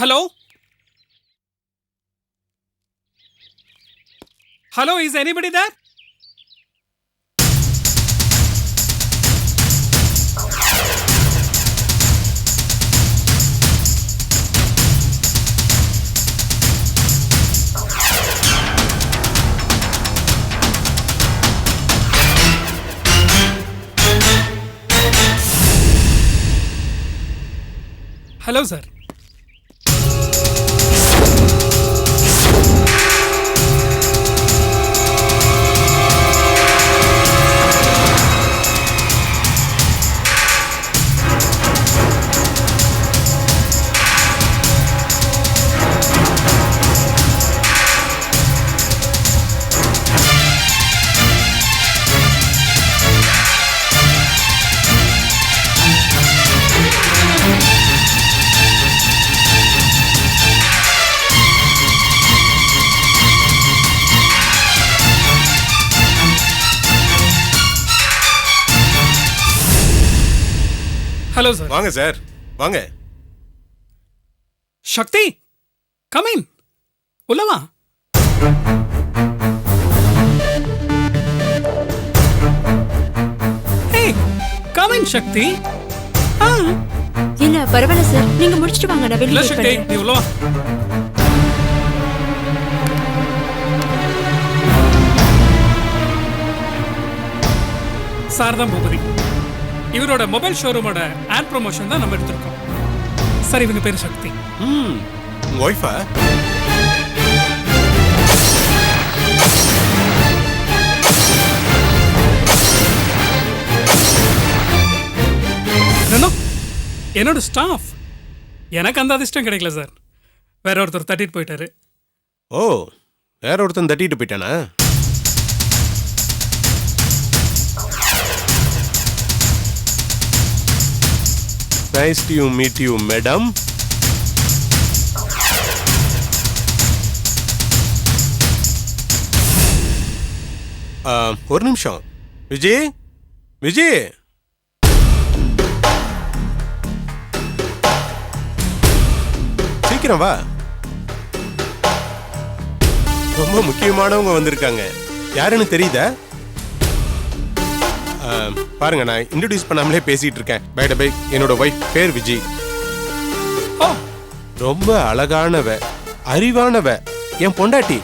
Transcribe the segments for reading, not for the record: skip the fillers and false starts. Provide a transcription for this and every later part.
Hello? Hello, is anybody there? Hello, sir. Hello, sir. வாங்க sir வாங்க. Shakti, come in. உள்ள வா. Hey, come in, Shakti. இல்ல பரவாயில்ல சார், நீங்க முடிச்சிட்டு வாங்க, நான் இல்ல வெளியே Shakti, போறேன். நீ உள்ள வா. சாரதா பூபதி, இவரோட மொபைல் ஷோரூமோட ஆட் ப்ரொமோஷன் தான் நம்ம எடுத்திருக்கோம். சார், இவங்க பேர் சக்தி. உங்க ஒய்ஃபா? என்னோட ஸ்டாஃப். எனக்கு அந்த அதிர்ஷ்டம் கிடைக்கல சார். வேற ஒருத்தர் தட்டிட்டு போயிட்டாரு. ஓ, வேற ஒருத்தன் தட்டிட்டு போயிட்டானா? Nice to meet you, madam. ஒரு நிமிஷம். விஜய், விஜய். சீக்கிரம் வா. ரொம்ப முக்கியமானவங்க வந்திருக்காங்க. யாருன்னு தெரியுதா? பாருங்க, நான் இன்ட்ரோடியூஸ் பண்ணாமலே பேசிட்டு இருக்கேன். பை த பை, என்னோட ஒய்ஃப் பேர் விஜய். ரொம்ப அழகானவ, அறிவானவ, என் பொண்டாட்டி.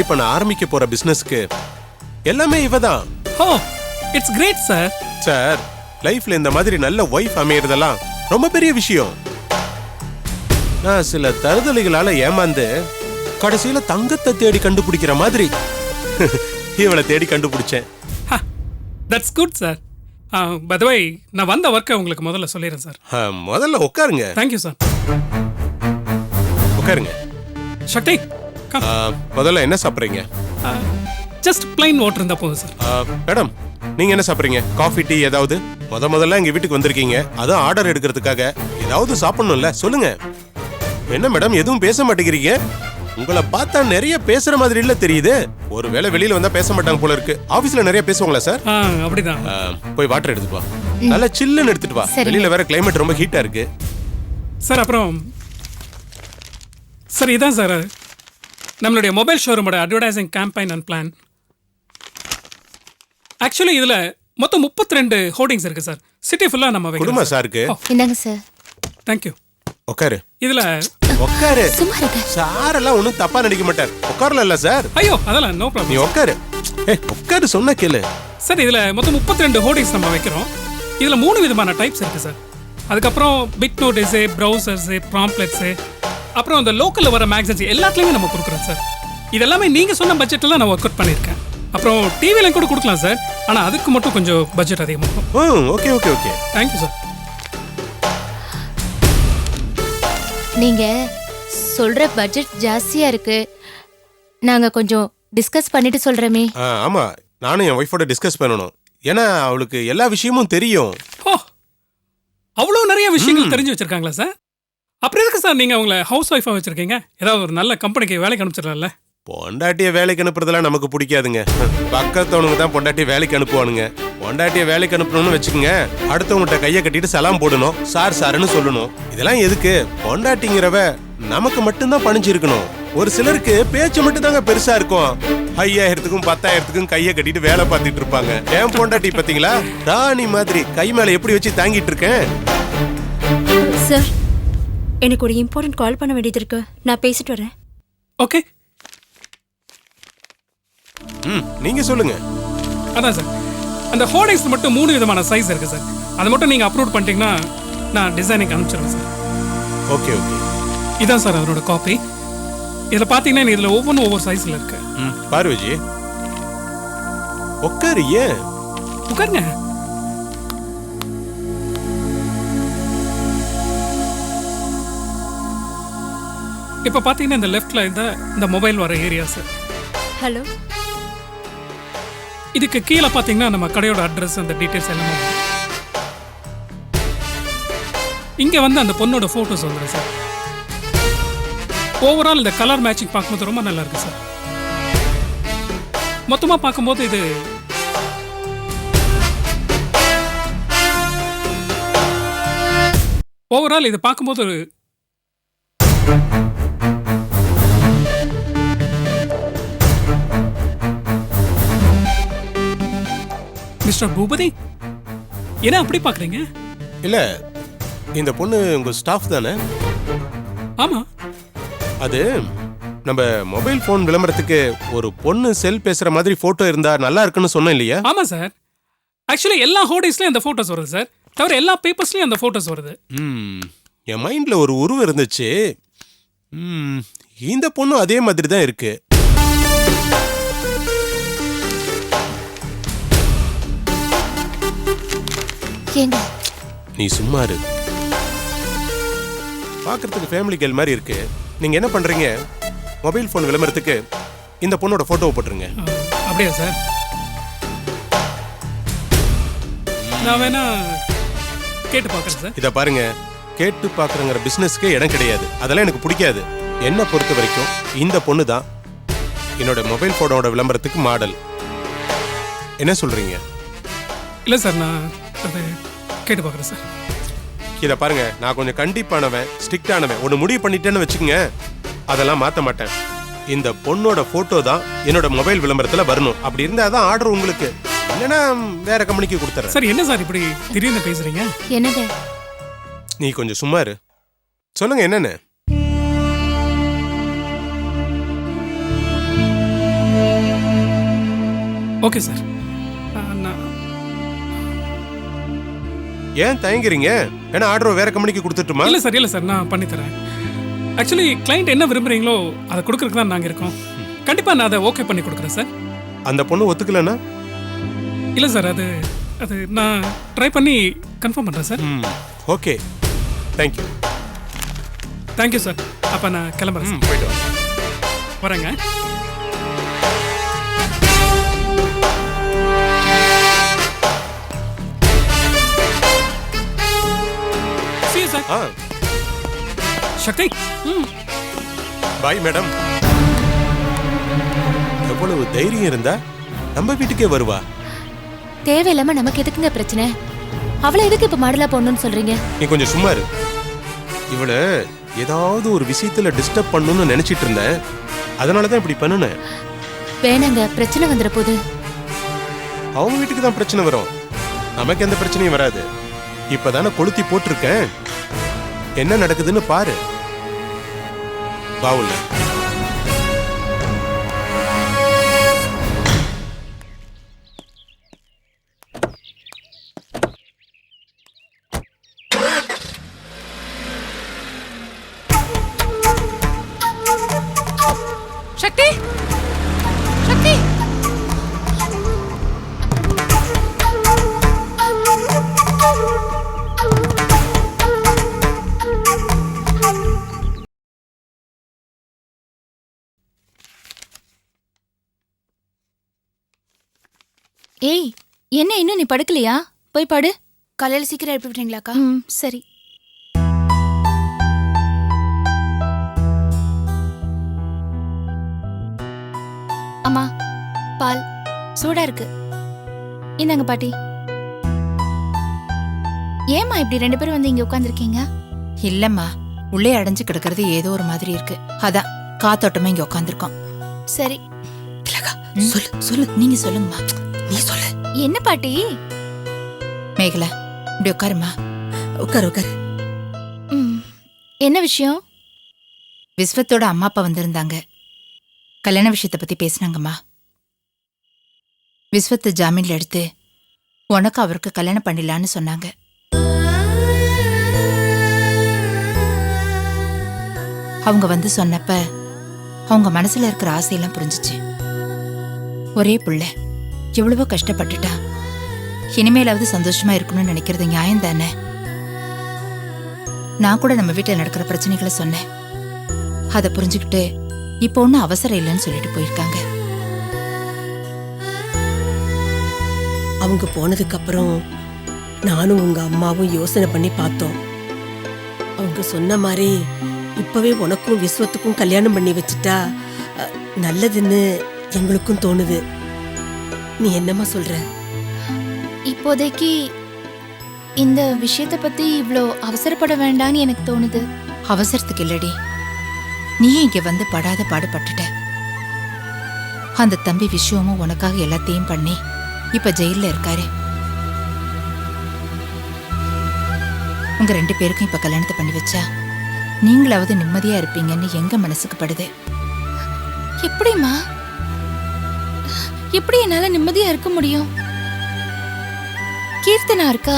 இப்ப நான் ஆரம்பிக்க போற பிசினஸ்க்கு எல்லாமே இவதான். ஓ, இட்ஸ் கிரேட் சார். சார், லைஃப்ல இந்த மாதிரி நல்ல ஒய்ஃப் அமையறதெல்லாம் ரொம்ப பெரிய விஷயம். நான் சில தருதலைகளால ஏமாந்து கடைசியில தங்கத்தை தேடி கண்டுபிடிக்கிற மாதிரி இவளை தேடி கண்டுபிடிச்சேன். That's good sir. By the way, நான் வந்த வர்க்கை உங்களுக்கு முதல்ல சொல்லிடுறேன் சார். முதல்ல உட்காருங்க. Thank you sir. உட்காருங்க. சக்தி, முதல்ல என்ன சாப்பிட்றீங்க? ஜஸ்ட் பிளைன் வாட்டர் இருந்தா போதும் சார். மேடம், நீங்க என்ன சாப்பிட்றீங்க? காஃபி, டீ ஏதாவது? முதல்ல எங்க வீட்டுக்கு வந்திருக்கீங்க, அதான் ஆர்டர் எடுக்கிறதுக்காக. ஏதாவது சாப்பிடணும்ல, சொல்லுங்க. என்ன மேடம் எதுவும் பேச மாட்டேங்கிறீங்க? உங்களை பார்த்தா நிறைய பேசுற மாதிரி இல்ல தெரியுது. ஒருவேளை வெளியில வந்தா பேச மாட்டாங்க போல இருக்கு. ஆபீஸ்ல நிறைய பேசுவாங்களா சார்? அப்படிதான். போய் வாட்டர் எடுத்துட்டு வா. நல்லா சில்லுன்னு எடுத்துட்டு வா. வெளியில வேற கிளைமேட் ரொம்ப ஹீட்டா இருக்கு. சார், அப்புறம் சார், இதான் சார் நம்மளுடைய மொபைல் ஷோரூமோட advertising campaign and plan. Actually இதுல மொத்தம் 32 ஹோர்டிங்ஸ் இருக்கு சார். சிட்டி ஃபுல்லா நம்ம வைக்கிறோம். குடுமா சாருக்கு. இந்தாங்க சார். தேங்க்யூ. உட்காரு. இதுல உட்காரு. சும்மா இருங்க. சார் எல்லாம் ஒண்ணும் தப்பா நினைக்க மாட்டார். உட்காரல சார். ஐயோ, அதெல்லாம் நோ ப்ராப்ளம். நீ உட்காரு. உட்காரு, சொன்ன கேளு. சார், இதுல மொத்தம் 32 ஹோர்டிங்ஸ் நம்ம வைக்கிறோம். இதுல 3 விதமான டைப்ஸ் இருக்கு சார். அதுக்கப்புறம் பிட் நோட்டீஸ், ப்ரௌசர்ஸ், ப்ராம்ப்ளெட்ஸ், அப்புறம் இந்த லோக்கல்ல வர மேகசின்ஸ் எல்லாத்துலயுமே நம்ம கொடுக்குறோம் சார். இதெல்லாமே நீங்க சொன்ன பட்ஜெட்ல நான் ஒர்க் அவுட் பண்ணியிருக்கேன். அப்புறம் டிவில கூட கொடுக்கலாம் சார். ஆனா அதுக்கு மட்டும் கொஞ்சம் பட்ஜெட் அதிகமாகும். Okay okay okay. Thank you sir. நீங்க சொல்ற பட்ஜெட் ஜாஸ்தியா இருக்கு. நாங்க கொஞ்சம் டிஸ்கஸ் பண்ணிட்டு சொல்றமே. ஆமா, நானும் என் ஒய்ஃபோட டிஸ்கஸ் பண்ணணும். ஏன்னா அவளுக்கு எல்லா விஷயமும் தெரியும். ஓ, அவ்வளோ நிறைய விஷயங்கள் தெரிஞ்சு வச்சிருக்காங்களா சார்? அப்புறம் எதுக்கு சார் நீங்க அவங்கள ஹவுஸ் ஒய்ஃபா வச்சிருக்கீங்க? ஏதாவது ஒரு நல்ல கம்பெனிக்கு வேலைக்கு அனுப்பிச்சிடலாம்ல? பொண்டாட்டிய வேலைக்கு அனுப்புறதெல்லாம் நமக்கு பிடிக்காதுங்க. பக்கத்தவனுங்க தான் பொண்டாட்டிய வேலைக்கு அனுப்புவானுங்க. பொண்டாட்டிய வேலைக்கு அனுப்பணும்னு வச்சுக்கோங்க, அடுத்தவங்ககிட்ட கையை கட்டிட்டு சலாம் போடணும், சார் சாருன்னு சொல்லணும். இதெல்லாம் எதுக்கு? பொண்டாட்டிங்கிறவ நமக்கு மட்டும்தான் பணிஞ்சிருக்கணும். ஒரு சிலருக்கு பேச்சு மட்டும் தாங்க பெருசா இருக்கும். 5000த்துக்கும் 10,000த்துக்கும் கையை கட்டிட்டு வேலை பார்த்துட்டு இருப்பாங்க. ஏன் பொண்டாட்டி பாத்தீங்களா, ராணி மாதிரி கை மேல எப்படி வச்சு தாங்கிட்டு இருக்கேன். சார், எனக்கு ஒரு இம்பார்ட்டன்ட் கால் பண்ண வேண்டியது இருக்கு. நான் பேசிட்டு வரேன். ஓகே, நீங்க சொல்லுங்க. அதான் சார், அந்த ஹோர்டிங்ஸ் மட்டும் 3 விதமான சைஸ் இருக்கு சார். அதை மட்டும் நீங்க அப்லோட் பண்ணிட்டீங்கன்னா நான் டிசைனிங் அனுப்பிச்சிடுவேன் சார். ஓகே ஓகே, இதான் சார் அதனோட காப்பி. இதில் பார்த்தீங்கன்னா இதில் ஒவ்வொரு சைஸில் இருக்கு. பாரு விஜி, உட்காரு. ஏன் உட்காருங்க. இப்போ பார்த்தீங்கன்னா இந்த லெஃப்ட்ல இந்த மொபைல் வர ஏரியா சார். ஹலோ. இதுக்கு கீழே பார்த்தீங்கன்னா நம்ம கடையோட அட்ரஸ், அந்த டீட்டெயில்ஸ் எல்லாமே வரும். இங்கே வந்து அந்த பொண்ணோட ஃபோட்டோஸ் வந்துடும் சார். ஓவரால் இந்த கலர் மேட்சிங் பார்க்கும்போது ரொம்ப நல்லா இருக்கு சார். மொத்தமாக பார்க்கும்போது இது ஓவரால் இது பார்க்கும்போது ஒரு மிஸ்டர் பூபதி, என்ன அப்படி பார்க்குறீங்க? இல்ல, இந்த பொண்ணு உங்க ஸ்டாஃப் தானே? ஆமா. அது நம்ம மொபைல் போன் விளம்பரத்துக்கு ஒரு பொண்ணு செல் பேசுற மாதிரி போட்டோ இருந்தா நல்லா இருக்குன்னு சொன்னேன் இல்லையா? ஆமா சார். ஆக்சுவலி எல்லா ஹோர்டிங்ஸ்லயும் அந்த போட்டோஸ் வருது சார். தவிர எல்லா பேப்பர்ஸ்லயும் அந்த போட்டோஸ் வருது. என் மைண்ட்ல ஒரு உருவம் இருந்துச்சு. இந்த பொண்ணும் அதே மாதிரி தான் இருக்கு. ஏங்க நீ சும்மா இரு. பார்க்கறதுக்கு ஃபேமிலி கேர்ள் மாதிரி இருக்கு. நீங்க என்ன பண்றீங்க, மொபைல் போன் விளம்பரத்துக்கு இந்த பொண்ணோட போட்டோவை போட்டுருங்க. அப்படியா சார்? நான் வேணா கேட்டு பார்க்குறேன் சார். இதை பாருங்க, கேட்டு பார்க்குறங்கிற பிஸ்னஸ்க்கே இடம் கிடையாது. அதெல்லாம் எனக்கு பிடிக்காது. என்னை பொறுத்த வரைக்கும் இந்த பொண்ணு தான் என்னோட மொபைல் போனோட விளம்பரத்துக்கு மாடல். என்ன சொல்றீங்க? இல்லை சார், நான் அது கேட்டு பார்க்குறேன் சார். இதை பாருங்க, நான் கொஞ்சம் கண்டிப்பானவன், ஸ்ட்ரிக்டானவன். ஒன்று முடிவு பண்ணிட்டேன்னு வச்சுக்கோங்க, அதெல்லாம் மாற்ற மாட்டேன். இந்த பொண்ணோட போட்டோ தான் என்னோட மொபைல் விளம்பரத்தில் வரணும். அப்படி இருந்தா தான் ஆர்டர் உங்களுக்கு, இல்லைன்னா வேற கம்பெனிக்கு கொடுத்துறேன். சார், என்ன சார் இப்படி திடீர்னு பேசுறீங்க? என்னங்க? நீ கொஞ்சம் சும்மா இரு. சொல்லுங்க என்னன்னு. Okay sir. ஏன் தயங்குறீங்க? ஏன்னா ஆர்டர் வேற கம்பெனிக்கு கொடுத்துட்டுமா? இல்லை சார், இல்லை சார், நான் பண்ணித்தரேன். ஆக்சுவலி கிளைண்ட் என்ன விரும்புறீங்களோ அதை கொடுக்கறதுக்கு தான் நாங்கள் இருக்கோம். கண்டிப்பாக நான் அதை ஓகே பண்ணி கொடுக்குறேன் சார். அந்த பொண்ணு ஒத்துக்கலன்னா? இல்லை சார், அது அது நான் ட்ரை பண்ணி கன்ஃபார்ம் பண்ணுறேன் sir. Okay, thank you. Thank you sir. அப்போ நான் கிளம்புறேன் சார். போயிட்டு வரேங்க. See you, sir. Shakti. Bye madam. எவ்வளவு தைரியம் இருந்தா நம்ம வீட்டுக்கே வருவா? தேவையில்லாம நமக்கு எதுக்குங்க பிரச்சனை? அவளை எதுக்கு இப்ப மாடலா போடணும்னு சொல்றீங்க? நீ கொஞ்சம் சும்மா இரு. இவள ஏதாவது ஒரு விஷயத்துல டிஸ்டர்ப் பண்ணணும்னு நினைச்சிட்டு இருந்தேன். அதனாலதான் இப்படி பண்ணுனேன். வேணாங்க, பிரச்சனை வந்துட போகுது. அவங்க வீட்டுக்கு தான் பிரச்சனை வரும், நமக்கு எந்த பிரச்சனையும் வராது. இப்பதானே கொளுத்தி போட்டிருக்கேன். என்ன நடக்குதுன்னு பாரு. பாவுல சக்தி, சக்தி. ஏய், என்ன இன்னும் நீ படுக்கலையா? போய் படு. காலையில் சீக்கிரம் எழுப்பி விட்டீங்களாக்கா? சரி. அம்மா பால் சூடா இருக்கு. இந்தாங்க பாட்டி. ஏம்மா இப்படி 2 பேரும் வந்து இங்க உட்காந்துருக்கீங்க? இல்லம்மா, உள்ளே அடைஞ்சு கிடக்கிறது ஏதோ ஒரு மாதிரி இருக்கு. அதான் காத்தோட்டமா இங்க உட்காந்துருக்கோம். சரி. சொல்லு சொல்லு, நீங்க சொல்லுங்கம்மா. நீ சொல்லு. என்ன பாட்டி? மேகலா, இப்படி உட்காருமா. உட்காரு உட்காரு. என்ன விஷயம்? விஸ்வத்தோட அம்மா அப்பா வந்திருந்தாங்க. கல்யாண விஷயத்தை பத்தி பேசினாங்கம்மா. விஸ்வத்தை ஜாமீன்ல எடுத்து உனக்கு அவருக்கு கல்யாணம் பண்ணிடலான்னு சொன்னாங்க. அவங்க வந்து சொன்னப்ப அவங்க மனசுல இருக்கிற ஆசையெல்லாம் புரிஞ்சிச்சு. ஒரே புள்ள எவ்வளவோ கஷ்டப்பட்டுட்டா. இனிமேலாவது சந்தோஷமா இருக்கணும்னு நினைக்கிறது நியாயம் தானே? நான் கூட நம்ம வீட்டில் நடக்கிற பிரச்சனைகளை சொன்னேன். அதை புரிஞ்சுக்கிட்டு இப்போ ஒன்றும் அவசரம் இல்லைன்னு சொல்லிட்டு போயிருக்காங்க. அவங்க போனதுக்கு அப்புறம் நானும் உங்க அம்மாவும் யோசனை பண்ணி பார்த்தோம். அவங்க சொன்ன மாதிரி இப்பவே உனக்கும் விஸ்வத்துக்கும் கல்யாணம் பண்ணி வச்சுட்டா நல்லதுன்னு எங்களுக்கும் தோணுது. நீ என்னம்மா சொல்ற? இப்போதைக்கு இந்த விஷயத்தை பத்தி இவ்ளோ அவசரப்பட வேண்டாம்னு எனக்கு தோணுது. அவசரத்துக்கு இல்லடி, நீயே இங்க வந்து படாத பாடுபட்டுட்ட. அந்த தம்பி விஷயமும் உனக்காக எல்லாத்தையும் பண்ணி இப்ப ஜெயில்ல இருக்காரு. உங்க 2 பேருக்கும் இப்ப கல்யாணத்தை பண்ணி வச்சா நீங்களாவது நிம்மதியா இருப்பீங்கன்னு எங்க மனசுக்கு படுது. எப்படிம்மா? எப்படி என்னால நிம்மதியா இருக்க முடியும்? கீர்த்தனா இருக்கா.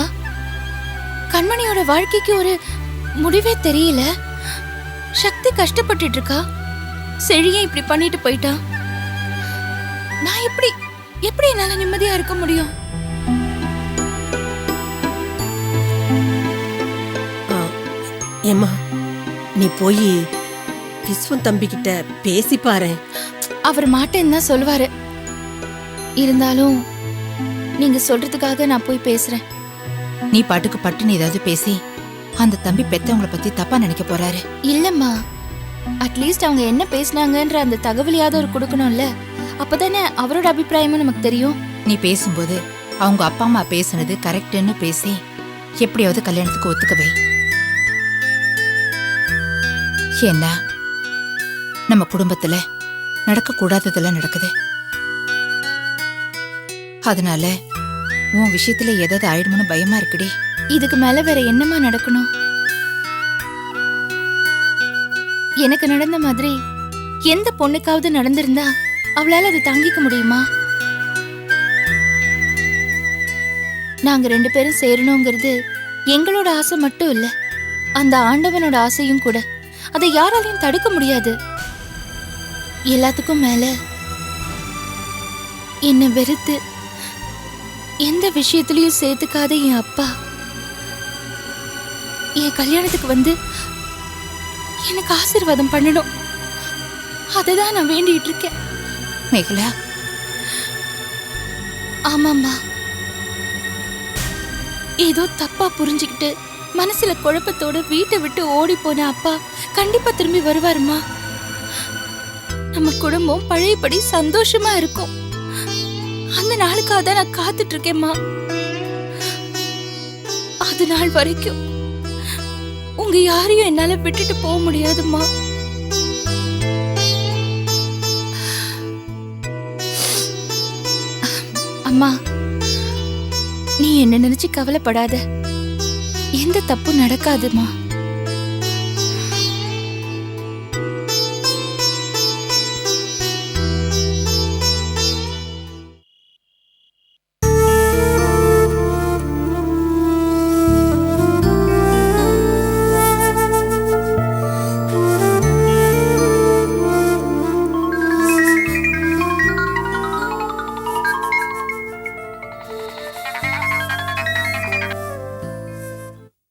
கண்மணியோட வாழ்க்கைக்கு ஒரு முடிவே தெரியல. சக்தி கஷ்டப்பட்டுட்டு இருக்கா. செழியன் இப்படி பண்ணிட்டு போயிட்டா. நான் எப்படி என்னால நிம்மதியா இருக்க முடியும்? ஏம்மா, நீ போய் விஸ்வம் தம்பி கிட்ட பேசி பாரு. அவர் மாட்டேன்னு தான் சொல்லுவாரு. இருந்தாலும் நீங்க சொல்றதுக்காக நான் போய் பேசுறேன். நீ பாட்டுக்கு பட்டுன்னு ஏதாவது பேசி அந்த தம்பி பெத்தவங்கள பத்தி தப்பா நினைக்க போறாரு. இல்லம்மா, அட்லீஸ்ட் அவங்க என்ன பேசினாங்கன்ற அந்த தகவலையாவது அவர் கொடுக்கணும்ல. அப்பதானே அவரோட அபிப்பிராயமும் நமக்கு தெரியும். நீ பேசும்போது அவங்க அப்பா அம்மா பேசுனது கரெக்டுன்னு பேசி எப்படியாவது கல்யாணத்துக்கு ஒத்துக்கவே. ஏன்னா நம்ம குடும்பத்துல நடக்க கூடாததெல்லாம் நடக்குது. அதனால உன் விஷயத்துல ஏதாவது ஆயிடுமோன்னு பயமா இருக்குடி. இதுக்கு மேல வேற என்னமா நடக்கணும்? எனக்கு நடந்த மாதிரி எந்த பொண்ணுக்காவது நடந்திருந்தா அவளால அதை தாங்கிக்க முடியுமா? நாங்க 2 பேரும் சேரணுங்கிறது எங்களோட ஆசை மட்டும் இல்ல, அந்த ஆண்டவனோட ஆசையும் கூட. அதை யாராலையும் தடுக்க முடியாது. எல்லாத்துக்கும் மேல என்ன வெறுத்து எந்த விஷயத்திலயும் சேர்த்துக்காத என் அப்பா என் கல்யாணத்துக்கு வந்து எனக்கு ஆசீர்வாதம் பண்ணணும். அததான் நான் வேண்டிட்டு இருக்கேன். மேகலா, ஆமாம்மா, ஏதோ தப்பா புரிஞ்சுக்கிட்டு மனசுல குழப்பத்தோட வீட்டை விட்டு ஓடி போன அப்பா கண்டிப்பா திரும்பி வருவாருமா. நம்ம குடும்பம் பழையபடி சந்தோஷமா இருக்கும். அந்த நாளுக்காக தான் நான் காத்துட்டு இருக்கேம்மா. அது நாள் வரைக்கும் உங்க யாரையும் என்னால விட்டுட்டு போக முடியாதும்மா. அம்மா, நீ என்ன நினைச்சு கவலைப்படாத. எந்த தப்பு நடக்காதுமா.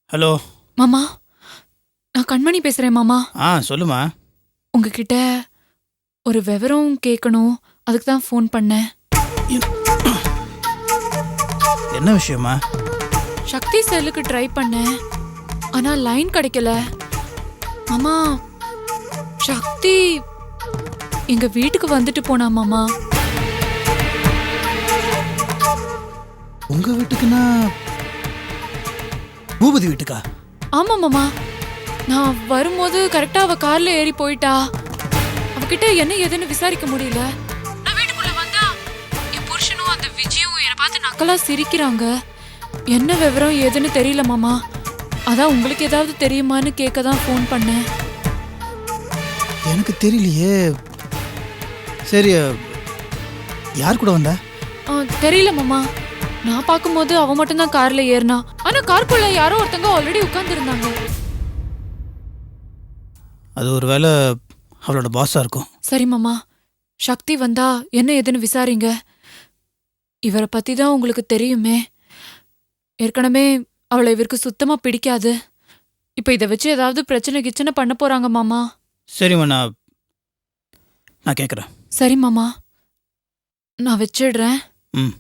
ஹலோ மாமா, நான் கண்மணி பேசுறேன் மாமா. சொல்லுமா. உங்ககிட்ட ஒரு விவரம் கேட்கணும், அதுக்கு தான் ஃபோன் பண்ணேன். என்ன விஷயமா? சக்தி செல்லுக்கு ட்ரை பண்ணேன், ஆனா லைன் கிடைக்கல. மாமா, சக்தி எங்க வீட்டுக்கு வந்துட்டு போனா மாமா. உங்க வீட்டுக்குன்னா பூபதி வீட்டுக்கா? ஆமா மாமா, நான் வரும்போது கரெக்டா அவ கார்ல ஏறி போயிட்டா. அவகிட்ட என்ன ஏதுன்னு விசாரிக்க முடியல. நான் வீட்டுக்குள்ள வந்தா என் புருஷனும் அந்த விஜயும் என்னை பார்த்து நக்கலா சிரிக்கிறாங்க. என்ன விவரம் ஏதுன்னு தெரியல மாமா. அதான் உங்களுக்கு ஏதாவது தெரியுமான்னு கேட்க தான் ஃபோன் பண்ணேன். எனக்கு தெரியலையே. சரி, யார் கூட வந்த? தெரியல மாமா. நான் பார்க்கும்போது அவ மட்டும்தான் கார்ல ஏறினா. ஆனா காருக்குள்ள யாரோ ஒருத்தங்க ஆல்ரெடி உட்கார்ந்து இருந்தாங்க. அது ஒரு வேளை அவளோட பாஸா இருக்கும். சரி மாமா, சக்தி வந்தா என்ன ஏதுன்னு விசாரிங்க. இவரை பத்தி தான் உங்களுக்கு தெரியுமே. ஏற்கனவே அவளை இவருக்கு சுத்தமா பிடிக்காது. இப்ப இதை வச்சு ஏதாவது பிரச்சனை பண்ண போறாங்க மாமா. சரிம்மா, நான் கேட்குறேன். சரி மாமா, நான் வச்சிடுறேன். ம்.